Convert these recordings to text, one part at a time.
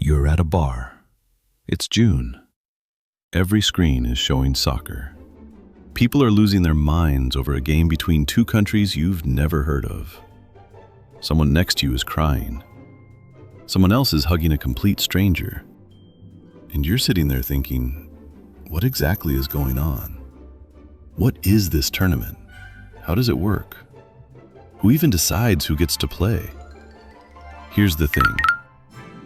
You're at a bar. It's June. Every screen is showing soccer. People are losing their minds over a game between two countries you've never heard of. Someone next to you is crying. Someone else is hugging a complete stranger. And you're sitting there thinking, what exactly is going on? What is this tournament? How does it work? Who even decides who gets to play? Here's the thing.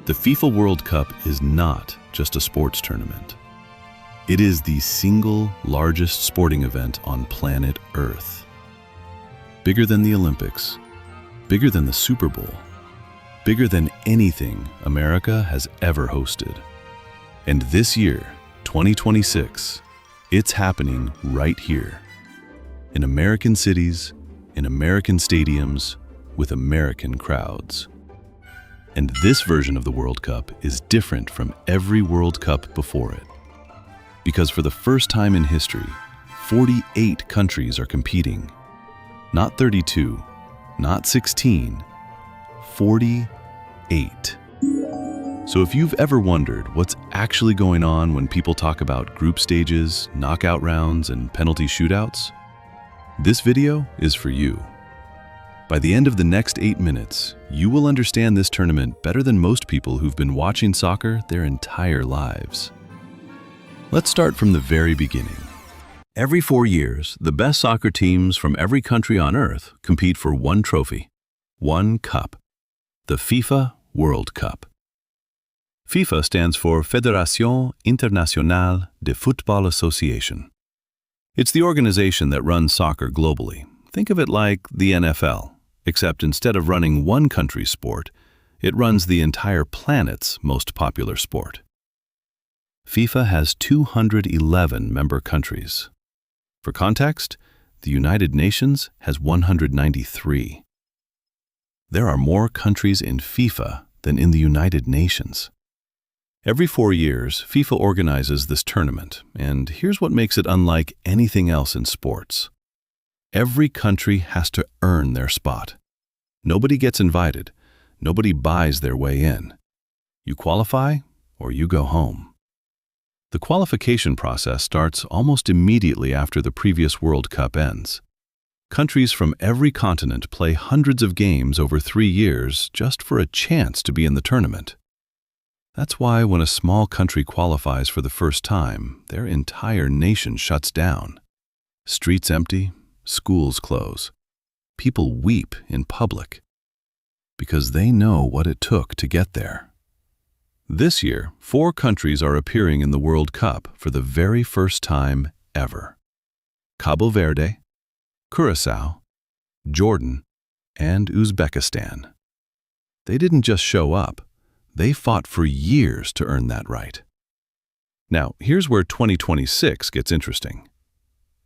The FIFA World Cup is not just a sports tournament. It is the single largest sporting event on planet Earth. Bigger than the Olympics, bigger than the Super Bowl, bigger than anything America has ever hosted. And this year, 2026, it's happening right here. In American cities, in American stadiums, with American crowds. And this version of the World Cup is different from every World Cup before it. Because for the first time in history, 48 countries are competing. Not 32, not 16, 48. So if you've ever wondered what's actually going on when people talk about group stages, knockout rounds, and penalty shootouts, this video is for you. By the end of the next 8 minutes, you will understand this tournament better than most people who've been watching soccer their entire lives. Let's start from the very beginning. Every 4 years, the best soccer teams from every country on Earth compete for one trophy, one cup, the FIFA World Cup. FIFA stands for Fédération Internationale de Football Association. It's the organization that runs soccer globally. Think of it like the NFL, except instead of running one country's sport, it runs the entire planet's most popular sport. FIFA has 211 member countries. For context, the United Nations has 193. There are more countries in FIFA than in the United Nations. Every 4 years, FIFA organizes this tournament, and here's what makes it unlike anything else in sports. Every country has to earn their spot. Nobody gets invited. Nobody buys their way in. You qualify or you go home. The qualification process starts almost immediately after the previous World Cup ends. Countries from every continent play hundreds of games over 3 years just for a chance to be in the tournament. That's why when a small country qualifies for the first time, their entire nation shuts down. Streets empty, schools close. People weep in public because they know what it took to get there. This year, 4 countries are appearing in the World Cup for the very first time ever. Cabo Verde, Curacao, Jordan, and Uzbekistan. They didn't just show up, they fought for years to earn that right. Now, here's where 2026 gets interesting.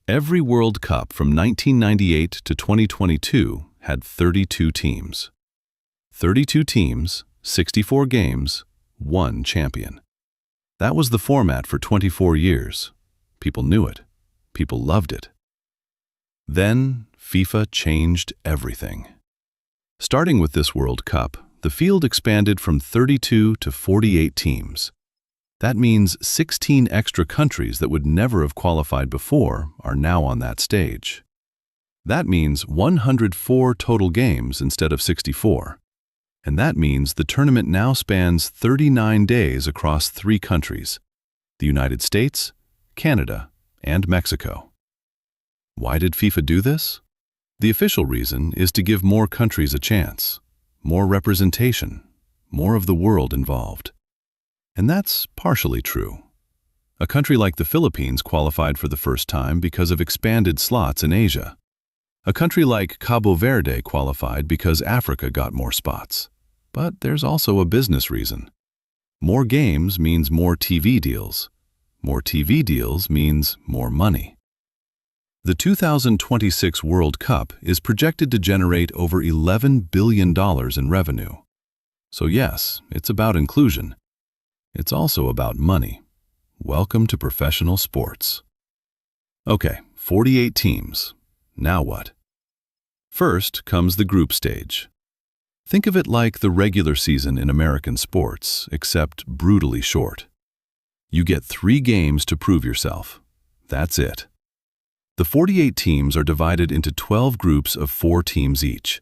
Every World Cup from 1998 to 2022 had 32 teams. 32 teams, 64 games, 1 champion. That was the format for 24 years. People knew it. People loved it. Then, FIFA changed everything. Starting with this World Cup, the field expanded from 32 to 48 teams. That means 16 extra countries that would never have qualified before are now on that stage. That means 104 total games instead of 64. And that means the tournament now spans 39 days across 3 countries: the United States, Canada, and Mexico. Why did FIFA do this? The official reason is to give more countries a chance, more representation, more of the world involved. And that's partially true. A country like the Philippines qualified for the first time because of expanded slots in Asia. A country like Cabo Verde qualified because Africa got more spots. But there's also a business reason. More games means more TV deals. More TV deals means more money. The 2026 World Cup is projected to generate over $11 billion in revenue. So yes, it's about inclusion. It's also about money. Welcome to professional sports. Okay, 48 teams. Now what? First comes the group stage. Think of it like the regular season in American sports, except brutally short. You get 3 games to prove yourself. That's it. The 48 teams are divided into 12 groups of 4 teams each.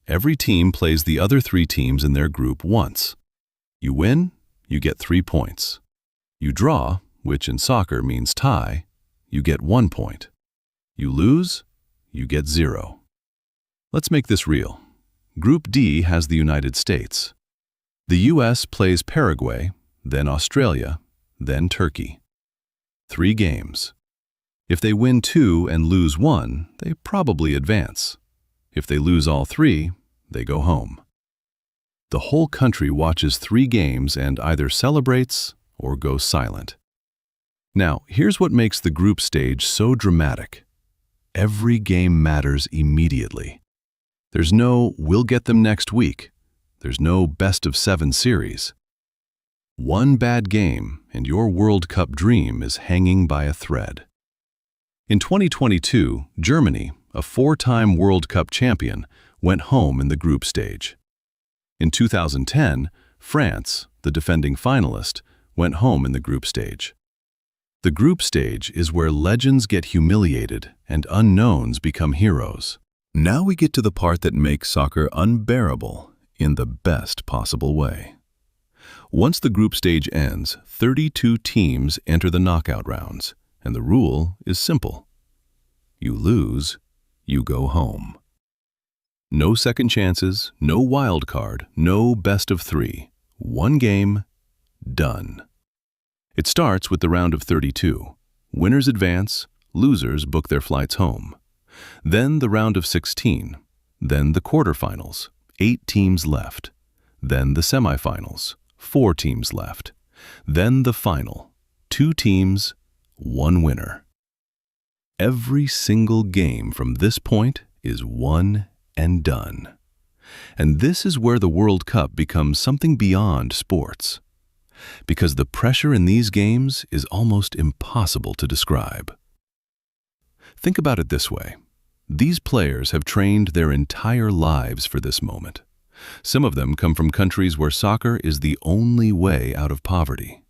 Every team plays the other 3 teams in their group once. You win, you get 3 points. You draw, which in soccer means tie, you get 1 point. You lose, you get 0. Let's make this real. Group D has the United States. The US plays Paraguay, then Australia, then Turkey. 3 games. If they win 2 and lose 1, they probably advance. If they lose all 3, they go home. The whole country watches 3 games and either celebrates or goes silent. Now, here's what makes the group stage so dramatic. Every game matters immediately. There's no "we'll get them next week." There's no best of 7 series. One bad game and your World Cup dream is hanging by a thread. In 2022, Germany, a 4-time World Cup champion, went home in the group stage. In 2010, France, the defending finalist, went home in the group stage. The group stage is where legends get humiliated and unknowns become heroes. Now we get to the part that makes soccer unbearable in the best possible way. Once the group stage ends, 32 teams enter the knockout rounds, and the rule is simple. You lose, you go home. No second chances, no wild card, no best of 3. 1 game, done. It starts with the round of 32. Winners advance, losers book their flights home. Then the round of 16. Then the quarterfinals, 8 teams left. Then the semifinals, 4 teams left. Then the final, 2 teams, 1 winner. Every single game from this point is won and done. And this is where the World Cup becomes something beyond sports. Because the pressure in these games is almost impossible to describe. Think about it this way. These players have trained their entire lives for this moment. Some of them come from countries where soccer is the only way out of poverty.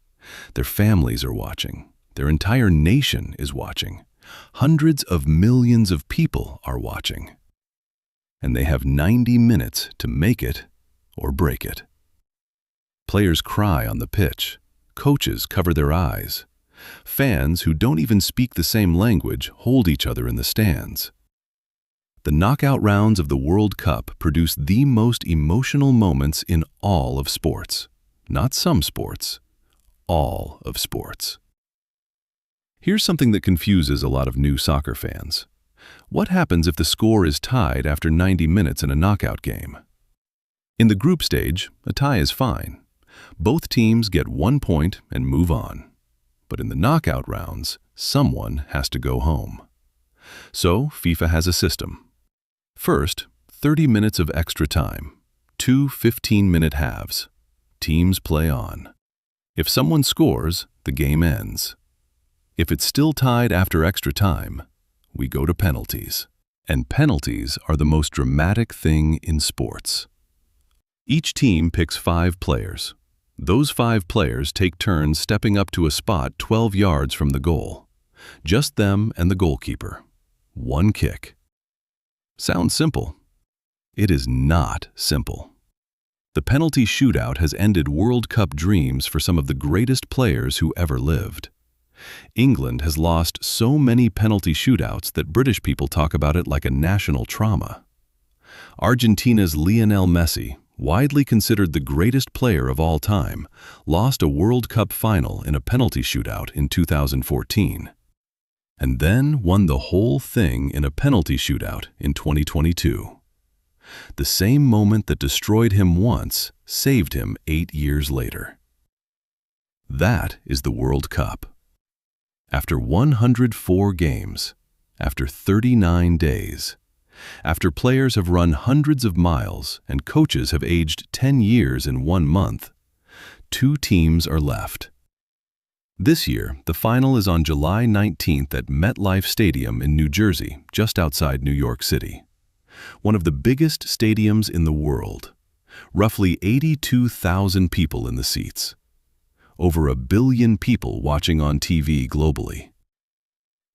Their families are watching. Their entire nation is watching. Hundreds of millions of people are watching. And they have 90 minutes to make it or break it. Players cry on the pitch. Coaches cover their eyes. Fans who don't even speak the same language hold each other in the stands. The knockout rounds of the World Cup produce the most emotional moments in all of sports. Not some sports, all of sports. Here's something that confuses a lot of new soccer fans. What happens if the score is tied after 90 minutes in a knockout game? In the group stage, a tie is fine. Both teams get 1 point and move on. But in the knockout rounds, someone has to go home. So FIFA has a system. First, 30 minutes of extra time, 2 15-minute halves. Teams play on. If someone scores, the game ends. If it's still tied after extra time, we go to penalties. And penalties are the most dramatic thing in sports. Each team picks 5 players. Those 5 players take turns stepping up to a spot 12 yards from the goal. Just them and the goalkeeper. 1 kick. Sounds simple. It is not simple. The penalty shootout has ended World Cup dreams for some of the greatest players who ever lived. England has lost so many penalty shootouts that British people talk about it like a national trauma. Argentina's Lionel Messi, widely considered the greatest player of all time, lost a World Cup final in a penalty shootout in 2014. And then won the whole thing in a penalty shootout in 2022. The same moment that destroyed him once saved him 8 years later. That is the World Cup. After 104 games, after 39 days, after players have run hundreds of miles and coaches have aged 10 years in 1 month, 2 teams are left. This year, the final is on July 19th at MetLife Stadium in New Jersey, just outside New York City. One of the biggest stadiums in the world. Roughly 82,000 people in the seats. Over 1 billion people watching on TV globally.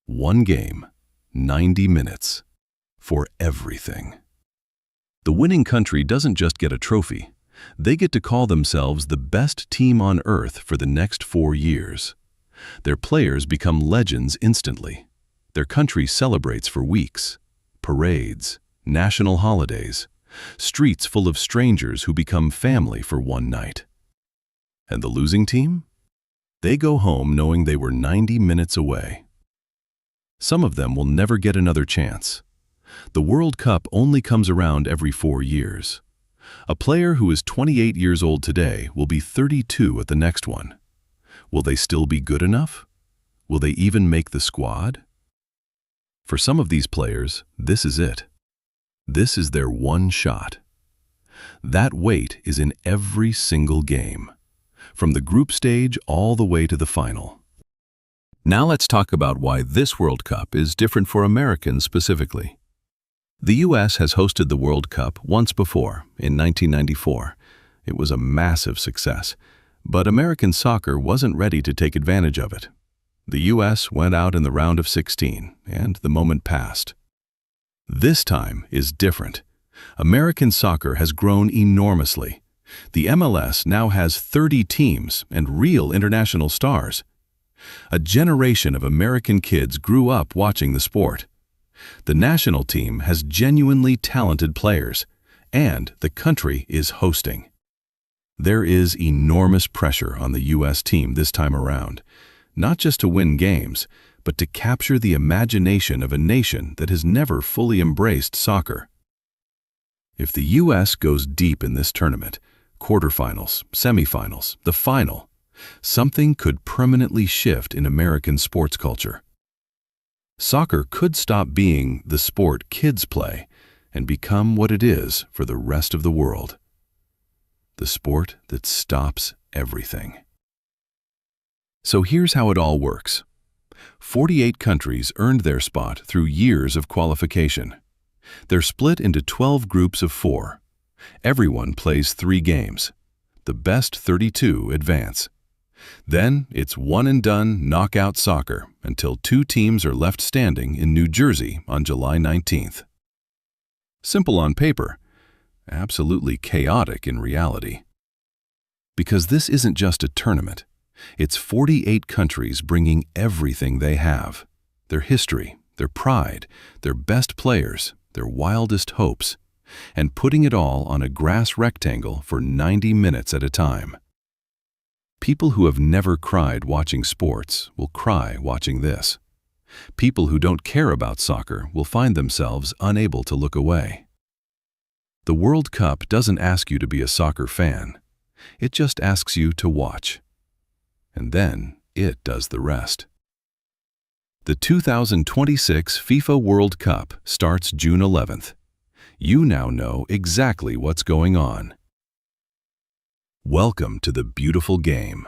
One game, 90 minutes, for everything. The winning country doesn't just get a trophy. They get to call themselves the best team on earth for the next 4 years. Their players become legends instantly. Their country celebrates for weeks. Parades, national holidays, streets full of strangers who become family for one night. And the losing team? They go home knowing they were 90 minutes away. Some of them will never get another chance. The World Cup only comes around every 4 years. A player who is 28 years old today will be 32 at the next one. Will they still be good enough? Will they even make the squad? For some of these players, this is it. This is their one shot. That weight is in every single game, from the group stage all the way to the final. Now let's talk about why this World Cup is different for Americans specifically. The U.S. has hosted the World Cup once before, in 1994. It was a massive success, but American soccer wasn't ready to take advantage of it. The U.S. went out in the round of 16, and the moment passed. This time is different. American soccer has grown enormously. The MLS now has 30 teams and real international stars. A generation of American kids grew up watching the sport. The national team has genuinely talented players, and the country is hosting. There is enormous pressure on the U.S. team this time around, not just to win games, but to capture the imagination of a nation that has never fully embraced soccer. If the U.S. goes deep in this tournament, quarterfinals, semifinals, the final, something could permanently shift in American sports culture. Soccer could stop being the sport kids play and become what it is for the rest of the world. The sport that stops everything. So here's how it all works. 48 countries earned their spot through years of qualification. They're split into 12 groups of 4. Everyone plays 3 games. The best 32 advance. Then it's one-and-done knockout soccer until 2 teams are left standing in New Jersey on July 19th. Simple on paper, absolutely chaotic in reality. Because this isn't just a tournament. It's 48 countries bringing everything they have. Their history, their pride, their best players, their wildest hopes, and putting it all on a grass rectangle for 90 minutes at a time. People who have never cried watching sports will cry watching this. People who don't care about soccer will find themselves unable to look away. The World Cup doesn't ask you to be a soccer fan. It just asks you to watch. And then it does the rest. The 2026 FIFA World Cup starts June 11th. You now know exactly what's going on. Welcome to the beautiful game.